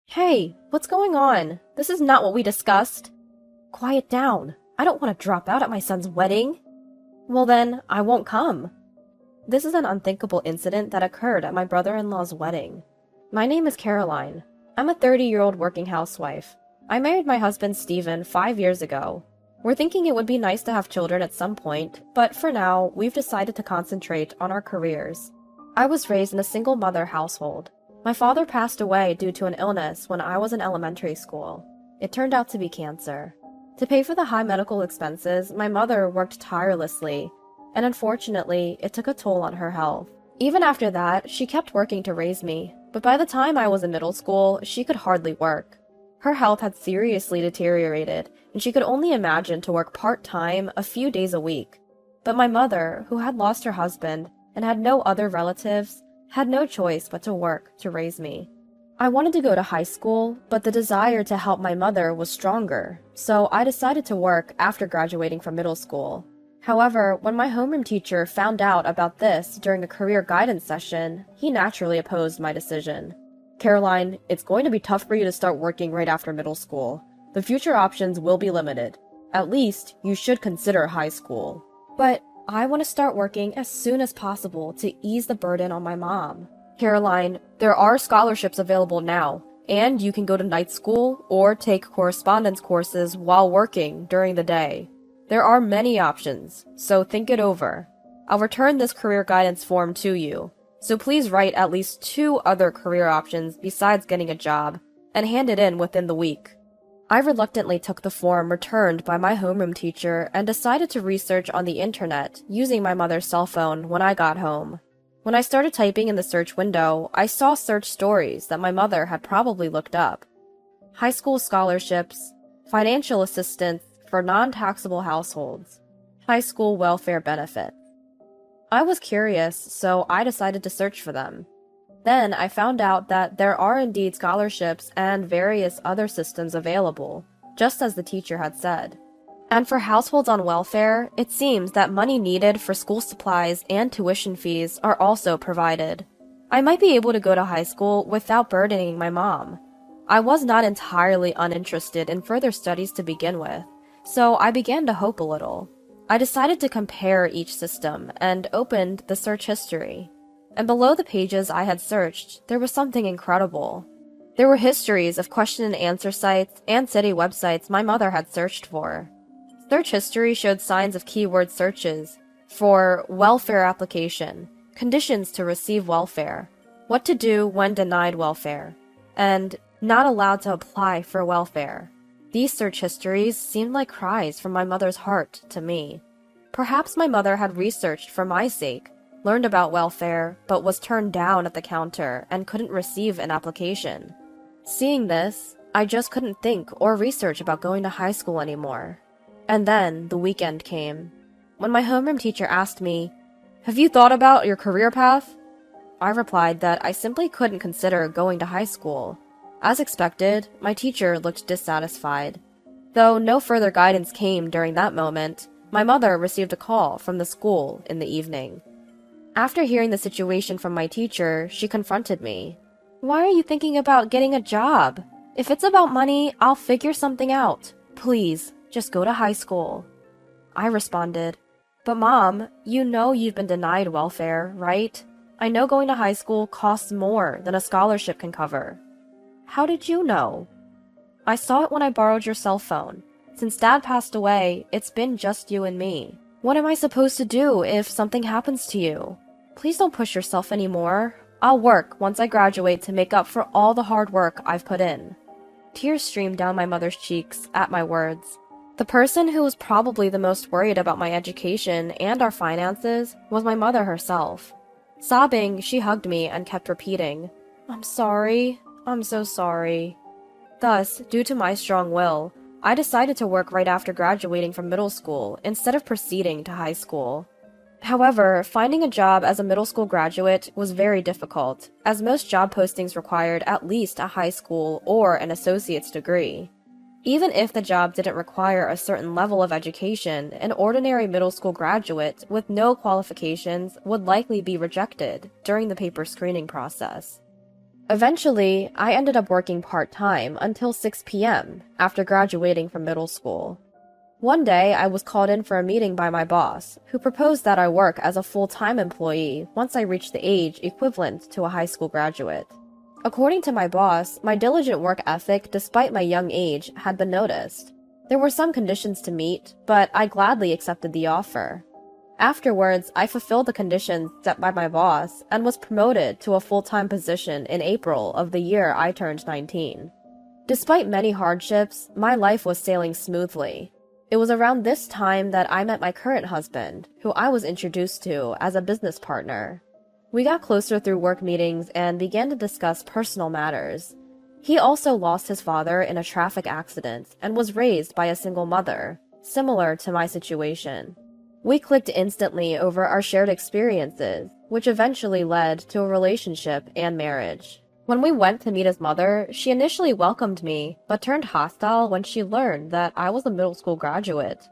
Hey, what's going on? This is not what we discussed. Quiet down. I don't want to drop out at my son's wedding. Well then, I won't come. This is an unthinkable incident that occurred at my brother-in-law's wedding. My name is Caroline. I'm a 30-year-old working housewife. I married my husband Steven 5 years ago. We're thinking it would be nice to have children at some point, but for now, we've decided to concentrate on our careers. I was raised in a single-mother household. My father passed away due to an illness when I was in elementary school. It turned out to be cancer. To pay for the high medical expenses, my mother worked tirelessly, and unfortunately, it took a toll on her health. Even after that, she kept working to raise me, but by the time I was in middle school, she could hardly work. Her health had seriously deteriorated, and she could only imagine to work part-time a few days a week. But my mother, who had lost her husband and had no other relatives, had no choice but to work to raise me. I wanted to go to high school, but the desire to help my mother was stronger, so I decided to work after graduating from middle school. However, when my homeroom teacher found out about this during a career guidance session, he naturally opposed my decision. Caroline, it's going to be tough for you to start working right after middle school. The future options will be limited. At least, you should consider high school. But I want to start working as soon as possible to ease the burden on my mom. Caroline, there are scholarships available now, and you can go to night school or take correspondence courses while working during the day. There are many options, so think it over. I'll return this career guidance form to you, so please write at least 2 other career options besides getting a job, and hand it in within the week. I reluctantly took the form returned by my homeroom teacher and decided to research on the internet using my mother's cell phone when I got home. When I started typing in the search window, I saw search stories that my mother had probably looked up. High school scholarships, financial assistance for non-taxable households, high school welfare benefits. I was curious, so I decided to search for them. Then I found out that there are indeed scholarships and various other systems available, just as the teacher had said. And for households on welfare, it seems that money needed for school supplies and tuition fees are also provided. I might be able to go to high school without burdening my mom. I was not entirely uninterested in further studies to begin with, so I began to hope a little. I decided to compare each system and opened the search history. And below the pages I had searched, there was something incredible. There were histories of question and answer sites and city websites my mother had searched for. Search history showed signs of keyword searches for welfare application, conditions to receive welfare, what to do when denied welfare, and not allowed to apply for welfare. These search histories seemed like cries from my mother's heart to me. Perhaps my mother had researched for my sake, learned about welfare, but was turned down at the counter and couldn't receive an application. Seeing this, I just couldn't think or research about going to high school anymore. And then the weekend came. When my homeroom teacher asked me, "Have you thought about your career path?" I replied that I simply couldn't consider going to high school. As expected, my teacher looked dissatisfied. Though no further guidance came during that moment, my mother received a call from the school in the evening. After hearing the situation from my teacher, she confronted me. "Why are you thinking about getting a job? If it's about money, I'll figure something out. Please, just go to high school." I responded, "But Mom, you know you've been denied welfare, right? I know going to high school costs more than a scholarship can cover." "How did you know?" "I saw it when I borrowed your cell phone. Since Dad passed away, it's been just you and me. What am I supposed to do if something happens to you? Please don't push yourself anymore. I'll work once I graduate to make up for all the hard work I've put in." Tears streamed down my mother's cheeks at my words. The person who was probably the most worried about my education and our finances was my mother herself. Sobbing, she hugged me and kept repeating, "I'm sorry. I'm so sorry." Thus, due to my strong will, I decided to work right after graduating from middle school instead of proceeding to high school. However, finding a job as a middle school graduate was very difficult, as most job postings required at least a high school or an associate's degree. Even if the job didn't require a certain level of education, an ordinary middle school graduate with no qualifications would likely be rejected during the paper screening process. Eventually, I ended up working part-time until 6 p.m. after graduating from middle school. One day, I was called in for a meeting by my boss, who proposed that I work as a full-time employee once I reached the age equivalent to a high school graduate. According to my boss, my diligent work ethic despite my young age had been noticed. There were some conditions to meet, but I gladly accepted the offer. Afterwards, I fulfilled the conditions set by my boss and was promoted to a full-time position in April of the year I turned 19. Despite many hardships, my life was sailing smoothly. It was around this time that I met my current husband, who I was introduced to as a business partner. We got closer through work meetings and began to discuss personal matters. He also lost his father in a traffic accident and was raised by a single mother, similar to my situation. We clicked instantly over our shared experiences, which eventually led to a relationship and marriage. When we went to meet his mother, she initially welcomed me, but turned hostile when she learned that I was a middle school graduate.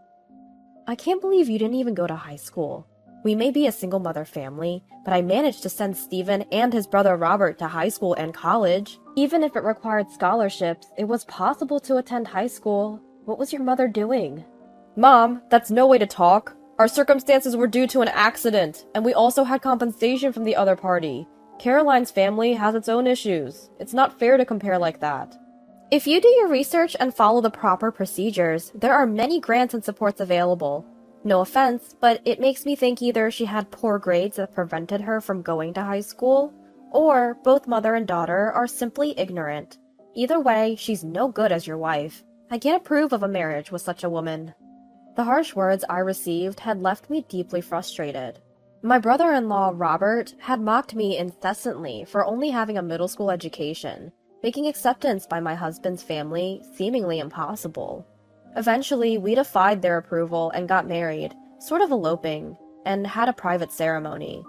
"I can't believe you didn't even go to high school. We may be a single mother family, but I managed to send Steven and his brother Robert to high school and college. Even if it required scholarships, it was possible to attend high school. What was your mother doing?" "Mom, that's no way to talk. Our circumstances were due to an accident, and we also had compensation from the other party. Caroline's family has its own issues. It's not fair to compare like that." If you do your research and follow the proper procedures, there are many grants and supports available. No offense, but it makes me think either she had poor grades that prevented her from going to high school, or both mother and daughter are simply ignorant. Either way, she's no good as your wife. I can't approve of a marriage with such a woman. The harsh words I received had left me deeply frustrated. My brother-in-law, Robert, had mocked me incessantly for only having a middle school education, making acceptance by my husband's family seemingly impossible. Eventually, we defied their approval and got married, sort of eloping, and had a private ceremony.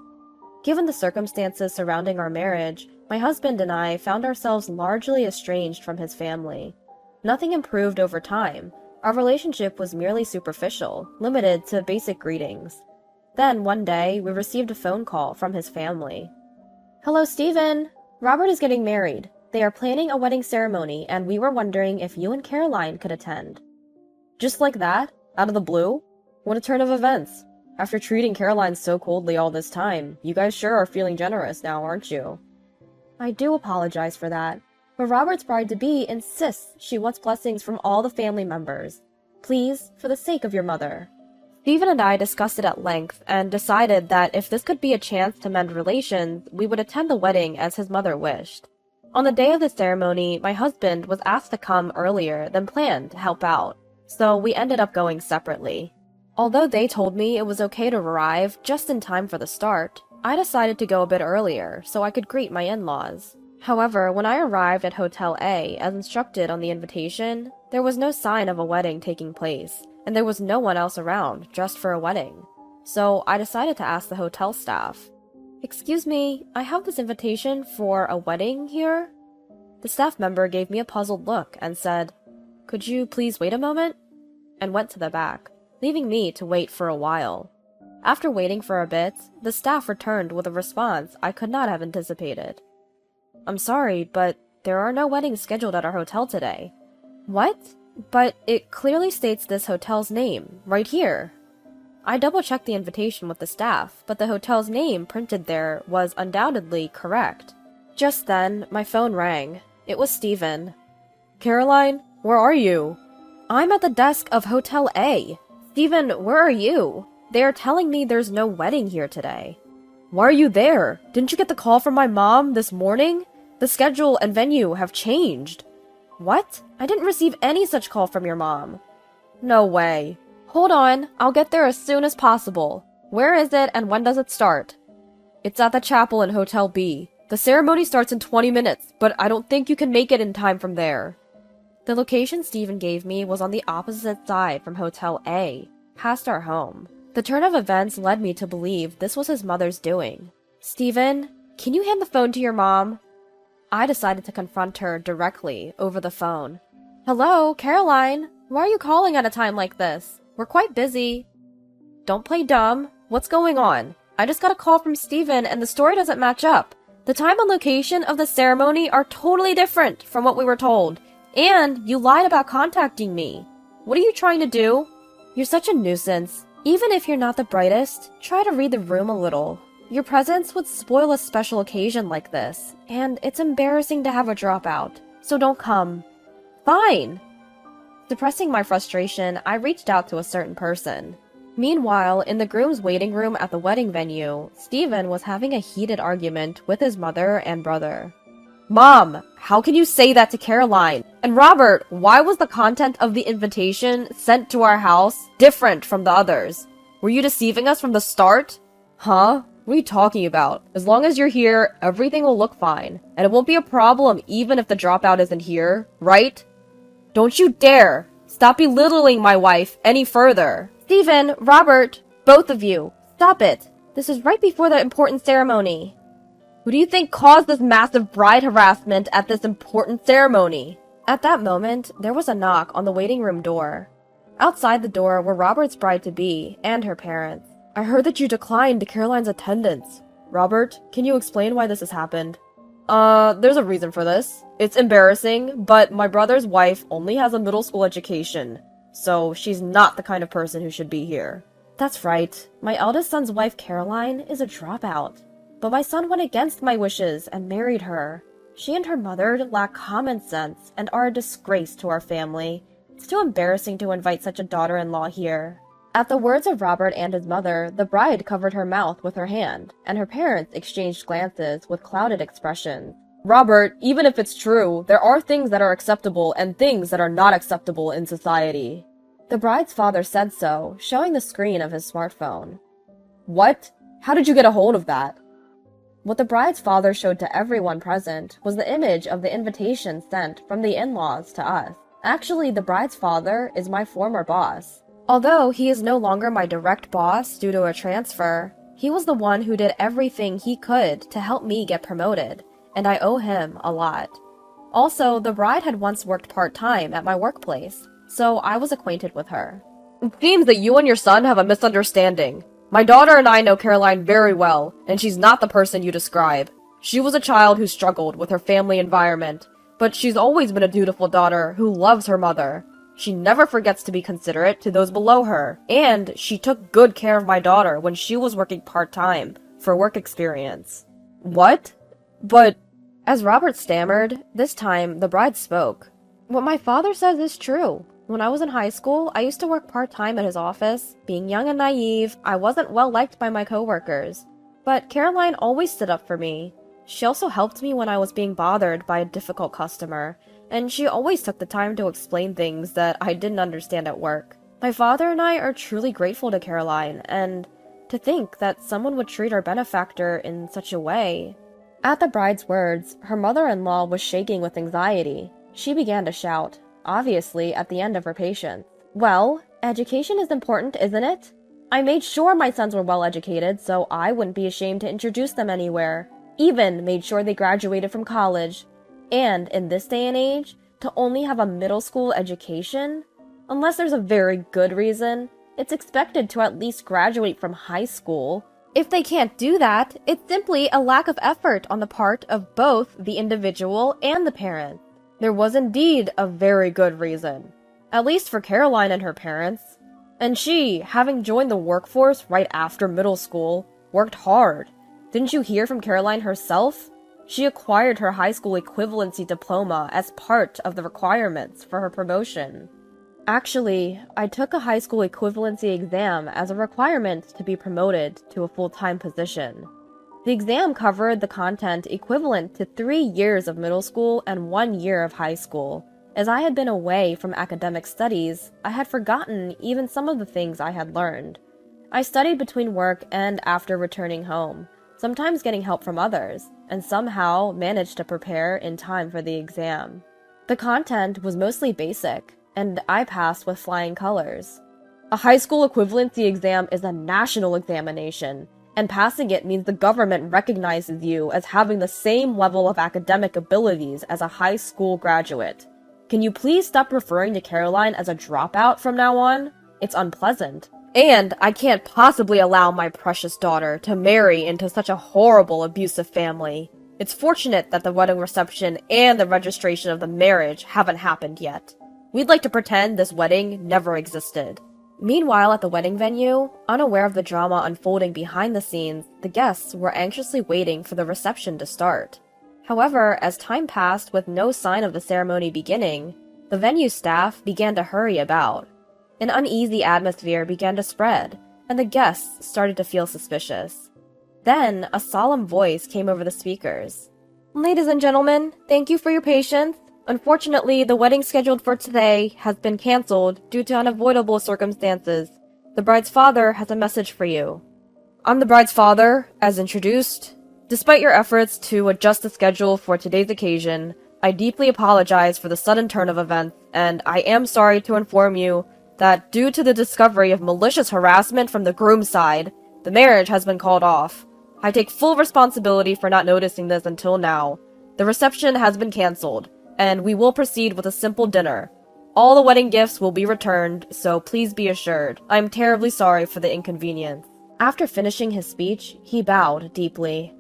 Given the circumstances surrounding our marriage, my husband and I found ourselves largely estranged from his family. Nothing improved over time. Our relationship was merely superficial, limited to basic greetings. Then, one day, we received a phone call from his family. "Hello, Steven. Robert is getting married. They are planning a wedding ceremony, and we were wondering if you and Caroline could attend." Just like that? Out of the blue? What a turn of events. After treating Caroline so coldly all this time, you guys sure are feeling generous now, aren't you? I do apologize for that, but Robert's bride-to-be insists she wants blessings from all the family members. Please, for the sake of your mother. Stephen and I discussed it at length and decided that if this could be a chance to mend relations, we would attend the wedding as his mother wished. On the day of the ceremony, my husband was asked to come earlier than planned to help out, so we ended up going separately. Although they told me it was okay to arrive just in time for the start, I decided to go a bit earlier so I could greet my in-laws. However, when I arrived at Hotel A as instructed on the invitation, there was no sign of a wedding taking place, and there was no one else around dressed for a wedding. So I decided to ask the hotel staff, "Excuse me, I have this invitation for a wedding here?" The staff member gave me a puzzled look and said, "Could you please wait a moment?" and went to the back, leaving me to wait for a while. After waiting for a bit, the staff returned with a response I could not have anticipated. "I'm sorry, but there are no weddings scheduled at our hotel today." "What? But it clearly states this hotel's name, right here." I double-checked the invitation with the staff, but the hotel's name printed there was undoubtedly correct. Just then, my phone rang. It was Steven. "Caroline, where are you?" "I'm at the desk of Hotel A. Steven, where are you? They are telling me there's no wedding here today." "Why are you there? Didn't you get the call from my mom this morning? The schedule and venue have changed." "What? I didn't receive any such call from your mom." "No way." "Hold on, I'll get there as soon as possible. Where is it and when does it start?" "It's at the chapel in Hotel B. The ceremony starts in 20 minutes, but I don't think you can make it in time from there." The location Steven gave me was on the opposite side from Hotel A, past our home. The turn of events led me to believe this was his mother's doing. "Steven, can you hand the phone to your mom?" I decided to confront her directly over the phone. "Hello, Caroline. Why are you calling at a time like this? We're quite busy." "Don't play dumb. What's going on? I just got a call from Steven and the story doesn't match up. The time and location of the ceremony are totally different from what we were told, and you lied about contacting me. What are you trying to do? You're such a nuisance. Even if you're not the brightest, try to read the room a little. Your presence would spoil a special occasion like this, and it's embarrassing to have a dropout, so don't come. Fine! Suppressing my frustration, I reached out to a certain person. Meanwhile, in the groom's waiting room at the wedding venue, Stephen was having a heated argument with his mother and brother. Mom, how can you say that to Caroline? And Robert, why was the content of the invitation sent to our house different from the others? Were you deceiving us from the start? Huh? What are you talking about? As long as you're here, everything will look fine. And it won't be a problem even if the dropout isn't here, right? Don't you dare! Stop belittling my wife any further! Stephen, Robert, both of you, stop it! This is right before the important ceremony. Who do you think caused this massive bride harassment at this important ceremony? At that moment, there was a knock on the waiting room door. Outside the door were Robert's bride-to-be and her parents. I heard that you declined Caroline's attendance. Robert, can you explain why this has happened? There's a reason for this. It's embarrassing, but my brother's wife only has a middle school education, so she's not the kind of person who should be here. That's right. My eldest son's wife, Caroline, is a dropout. But my son went against my wishes and married her. She and her mother lack common sense and are a disgrace to our family. It's too embarrassing to invite such a daughter-in-law here. At the words of Robert and his mother, the bride covered her mouth with her hand, and her parents exchanged glances with clouded expressions. Robert, even if it's true, there are things that are acceptable and things that are not acceptable in society. The bride's father said so, showing the screen of his smartphone. What? How did you get a hold of that? What the bride's father showed to everyone present was the image of the invitation sent from the in-laws to us. Actually, the bride's father is my former boss. Although he is no longer my direct boss due to a transfer, he was the one who did everything he could to help me get promoted, and I owe him a lot. Also, the bride had once worked part-time at my workplace, so I was acquainted with her. It seems that you and your son have a misunderstanding. My daughter and I know Caroline very well, and she's not the person you describe. She was a child who struggled with her family environment, but she's always been a dutiful daughter who loves her mother. She never forgets to be considerate to those below her, and she took good care of my daughter when she was working part-time for work experience. What? But... As Robert stammered, this time the bride spoke. What my father says is true. When I was in high school, I used to work part-time at his office. Being young and naive, I wasn't well liked by my coworkers. But Caroline always stood up for me. She also helped me when I was being bothered by a difficult customer, and she always took the time to explain things that I didn't understand at work. My father and I are truly grateful to Caroline, and to think that someone would treat our benefactor in such a way. At the bride's words, her mother-in-law was shaking with anxiety. She began to shout, obviously at the end of her patience. Well, education is important, isn't it? I made sure my sons were well educated, so I wouldn't be ashamed to introduce them anywhere. Even made sure they graduated from college. And in this day and age, to only have a middle school education? Unless there's a very good reason, it's expected to at least graduate from high school. If they can't do that, it's simply a lack of effort on the part of both the individual and the parent. There was indeed a very good reason. At least for Caroline and her parents. And she, having joined the workforce right after middle school, worked hard. Didn't you hear from Caroline herself? She acquired her high school equivalency diploma as part of the requirements for her promotion. Actually, I took a high school equivalency exam as a requirement to be promoted to a full-time position. The exam covered the content equivalent to 3 years of middle school and 1 year of high school. As I had been away from academic studies, I had forgotten even some of the things I had learned. I studied between work and after returning home, sometimes getting help from others, and somehow managed to prepare in time for the exam. The content was mostly basic, and I passed with flying colors. A high school equivalency exam is a national examination, and passing it means the government recognizes you as having the same level of academic abilities as a high school graduate. Can you please stop referring to Caroline as a dropout from now on? It's unpleasant. And I can't possibly allow my precious daughter to marry into such a horrible, abusive family. It's fortunate that the wedding reception and the registration of the marriage haven't happened yet. We'd like to pretend this wedding never existed." Meanwhile, at the wedding venue, unaware of the drama unfolding behind the scenes, the guests were anxiously waiting for the reception to start. However, as time passed with no sign of the ceremony beginning, the venue staff began to hurry about. An uneasy atmosphere began to spread, and the guests started to feel suspicious. Then, a solemn voice came over the speakers. "Ladies and gentlemen, thank you for your patience. Unfortunately, the wedding scheduled for today has been cancelled due to unavoidable circumstances. The bride's father has a message for you." "I'm the bride's father, as introduced. Despite your efforts to adjust the schedule for today's occasion, I deeply apologize for the sudden turn of events, and I am sorry to inform you that due to the discovery of malicious harassment from the groom's side, the marriage has been called off. I take full responsibility for not noticing this until now. The reception has been cancelled, and we will proceed with a simple dinner. All the wedding gifts will be returned, so please be assured. I am terribly sorry for the inconvenience." After finishing his speech, he bowed deeply.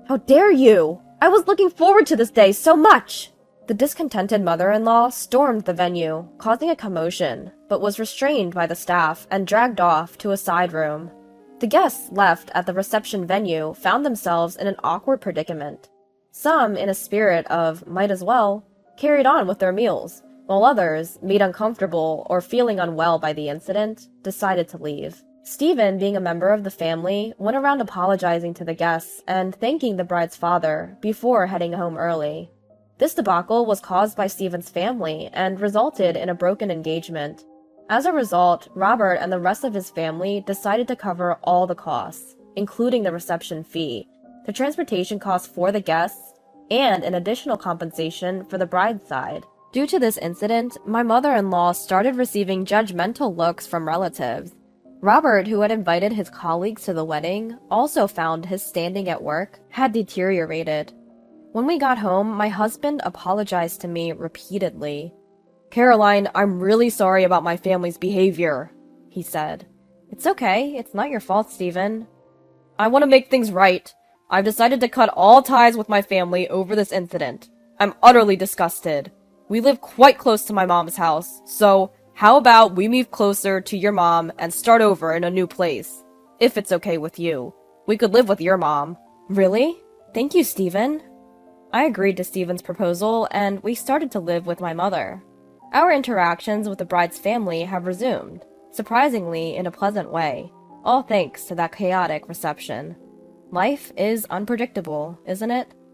"How dare you! I was looking forward to this day so much!" The discontented mother-in-law stormed the venue, causing a commotion, but was restrained by the staff and dragged off to a side room. The guests left at the reception venue found themselves in an awkward predicament. Some, in a spirit of might as well, carried on with their meals, while others, made uncomfortable or feeling unwell by the incident, decided to leave. Stephen, being a member of the family, went around apologizing to the guests and thanking the bride's father before heading home early. This debacle was caused by Stephen's family and resulted in a broken engagement. As a result, Robert and the rest of his family decided to cover all the costs, including the reception fee, the transportation costs for the guests, and an additional compensation for the bride's side. Due to this incident, my mother-in-law started receiving judgmental looks from relatives. Robert, who had invited his colleagues to the wedding, also found his standing at work had deteriorated. When we got home, my husband apologized to me repeatedly. "Caroline, I'm really sorry about my family's behavior," he said. "It's okay, it's not your fault, Stephen. I want to make things right. I've decided to cut all ties with my family over this incident. I'm utterly disgusted. We live quite close to my mom's house, so how about we move closer to your mom and start over in a new place? If it's okay with you. We could live with your mom." "Really? Thank you, Stephen." I agreed to Stephen's proposal, and we started to live with my mother. Our interactions with the bride's family have resumed, surprisingly in a pleasant way, all thanks to that chaotic reception. Life is unpredictable, isn't it?